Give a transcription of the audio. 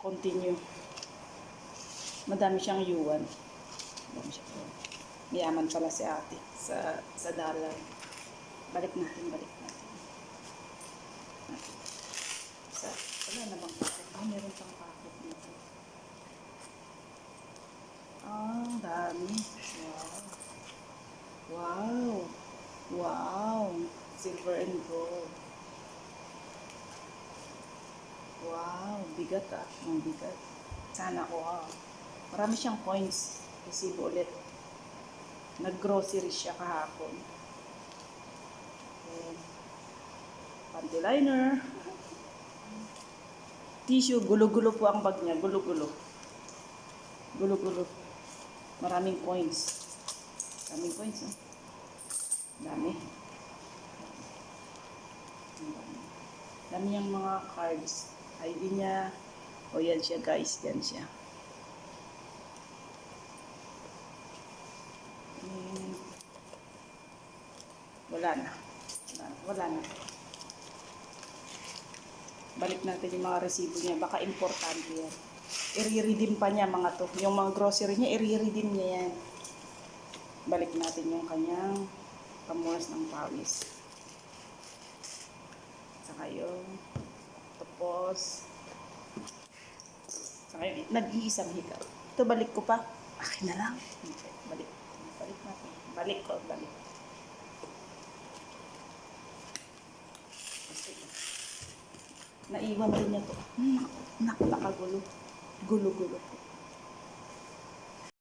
Continue. Madami siyang yuwan. Madami siyang yuwan. Mayaman pala si ate sa dollar. Balik natin. Wala na bang packet? Meron pang packet dito. Dami. Wow. Silver and gold. Wow, bigat ang bigat. Sana ko Marami siyang coins. Resibo ulit. Nag-grocery siya kahapon. Okay. Panty liner. Tissue, gulo-gulo po ang bag niya. Gulo-gulo. Maraming coins. Dami. Dami niyang mga cards. ID niya. Yan siya guys. Yan siya. Wala na. Balik natin yung mga resibo niya. Baka importante yan. I-redeem pa niya mga to. Yung mga grocery niya, i-redeem niya yan. Balik natin yung kanyang pamunas ng pawis. Saka yung tapos saka yung nag-iisang hika. Ito balik ko pa. Akin na lang. Balik natin. Balik. Naiwan din niya to. Nakagulo. Gulo.